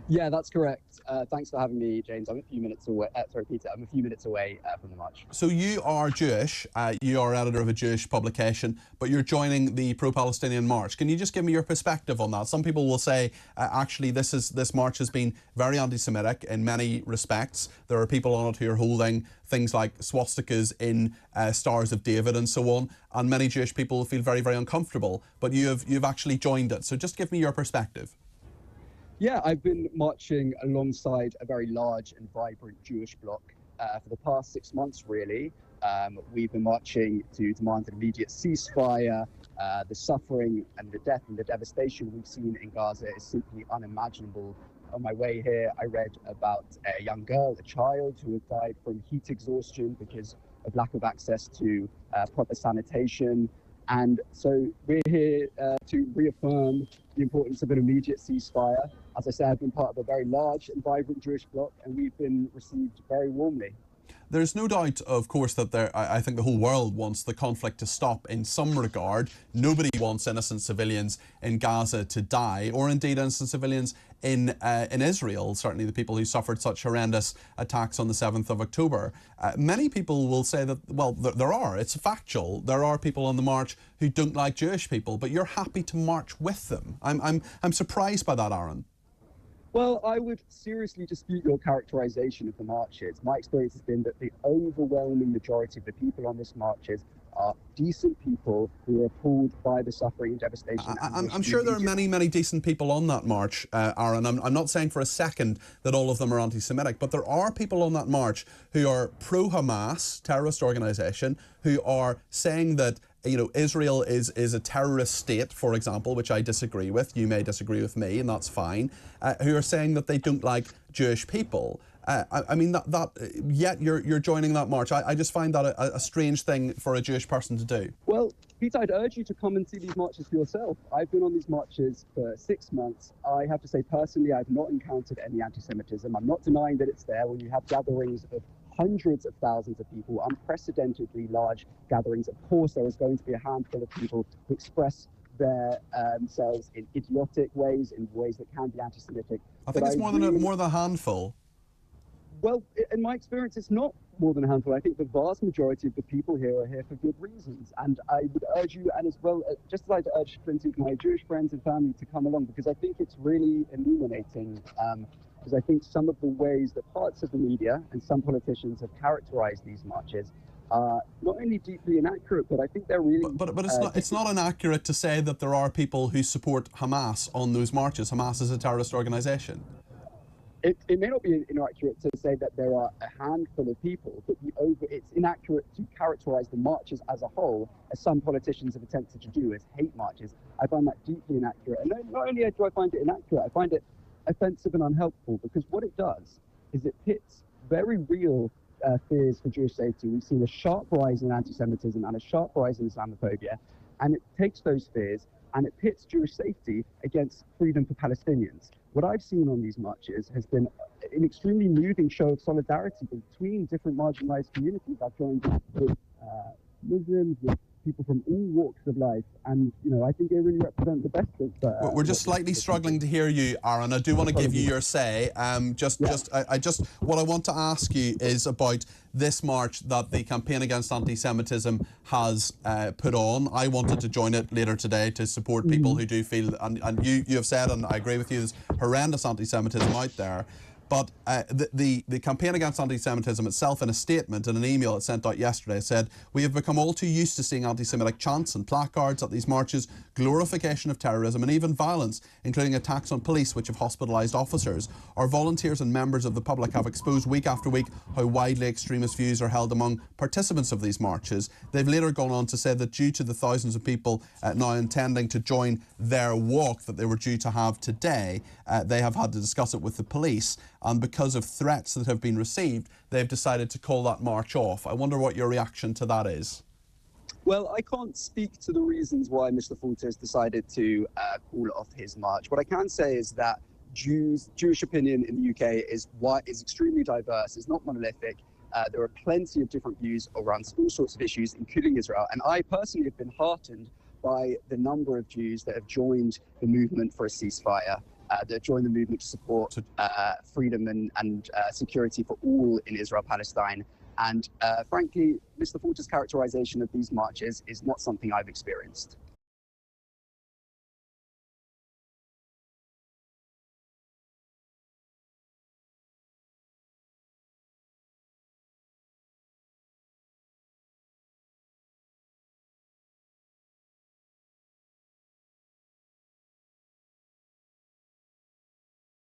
Yeah, that's correct. Thanks for having me, James. I'm a few minutes away. Sorry, Peter. I'm a few minutes away from the march. So you are Jewish. You are editor of a Jewish publication, but you're joining the pro-Palestinian march. Can you just give me your perspective on that? Some people will say, actually, this march has been very anti-Semitic in many respects. There are people on it who are holding things like swastikas in Stars of David and so on, and many Jewish people feel very, very uncomfortable. But you've actually joined it. So just give me your perspective. Yeah, I've been marching alongside a very large and vibrant Jewish bloc for the past 6 months, really. We've been marching to demand an immediate ceasefire. The suffering and the death and the devastation we've seen in Gaza is simply unimaginable. On my way here, I read about a young girl, a child, who had died from heat exhaustion because of lack of access to proper sanitation. And so we're here to reaffirm the importance of an immediate ceasefire. As I said, I've been part of a very large and vibrant Jewish bloc, and we've been received very warmly. There's no doubt, of course, that I think the whole world wants the conflict to stop in some regard. Nobody wants innocent civilians in Gaza to die, or indeed innocent civilians in Israel, certainly the people who suffered such horrendous attacks on the 7th of October. Many people will say that, well, it's factual, there are people on the march who don't like Jewish people, but you're happy to march with them. I'm surprised by that, Aron. Well, I would seriously dispute your characterization of the marches. My experience has been that the overwhelming majority of the people on this marches are decent people who are appalled by the suffering and devastation. I'm sure there are many, many decent people on that march, Aron. I'm not saying for a second that all of them are anti-Semitic, but there are people on that march who are pro-Hamas, terrorist organisation, who are saying that Israel is a terrorist state, for example, which I disagree with. You may disagree with me, and that's fine. Who are saying that they don't like Jewish people. Yet you're joining that march. I just find that a strange thing for a Jewish person to do. Well, Peter, I'd urge you to come and see these marches for yourself. I've been on these marches for 6 months. I have to say, personally, I've not encountered any anti-Semitism. I'm not denying that it's there. When you have gatherings of hundreds of thousands of people, unprecedentedly large gatherings, of course there is going to be a handful of people who express themselves in idiotic ways, in ways that can be anti-Semitic. I think it's more than a handful. Well, in my experience, it's not more than a handful. I think the vast majority of the people here are here for good reasons. And I would urge you, and as well, just as I'd urge plenty of my Jewish friends and family to come along, because I think it's really illuminating. Because I think some of the ways that parts of the media and some politicians have characterized these marches are not only deeply inaccurate, but I think they're really... But it's not inaccurate to say that there are people who support Hamas on those marches. Hamas is a terrorist organization. It may not be inaccurate to say that there are a handful of people, but it's inaccurate to characterize the marches as a whole, as some politicians have attempted to do, as hate marches. I find that deeply inaccurate. And not only do I find it inaccurate, I find it offensive and unhelpful, because what it does is it pits very real fears for Jewish safety. We've seen a sharp rise in anti-Semitism and a sharp rise in Islamophobia, and it takes those fears and it pits Jewish safety against freedom for Palestinians. What I've seen on these marches has been an extremely moving show of solidarity between different marginalized communities. I've joined with Muslims, with people from all walks of life, and I think they really represent the best of. We're just slightly struggling to hear you, Aron. I do want to give you your say. What I want to ask you is about this march that the Campaign Against Anti-Semitism has put on. I wanted to join it later today to support people who do feel, and you have said, and I agree with you, there's horrendous anti-Semitism out there. But the Campaign Against Anti-Semitism itself, in a statement, in an email it sent out yesterday, said, "We have become all too used to seeing anti-Semitic chants and placards at these marches, glorification of terrorism and even violence, including attacks on police which have hospitalised officers. Our volunteers and members of the public have exposed week after week how widely extremist views are held among participants of these marches." They've later gone on to say that due to the thousands of people now intending to join their walk that they were due to have today, they have had to discuss it with the police. And because of threats that have been received, they've decided to call that march off. I wonder what your reaction to that is. Well, I can't speak to the reasons why Mr. Fulter has decided to call off his march. What I can say is that Jewish opinion in the UK is extremely diverse. It's not monolithic. There are plenty of different views around all sorts of issues, including Israel. And I personally have been heartened by the number of Jews that have joined the movement for a ceasefire. that join the movement to support freedom and security for all in Israel-Palestine. And frankly, Mr. Forter's characterization of these marches is not something I've experienced.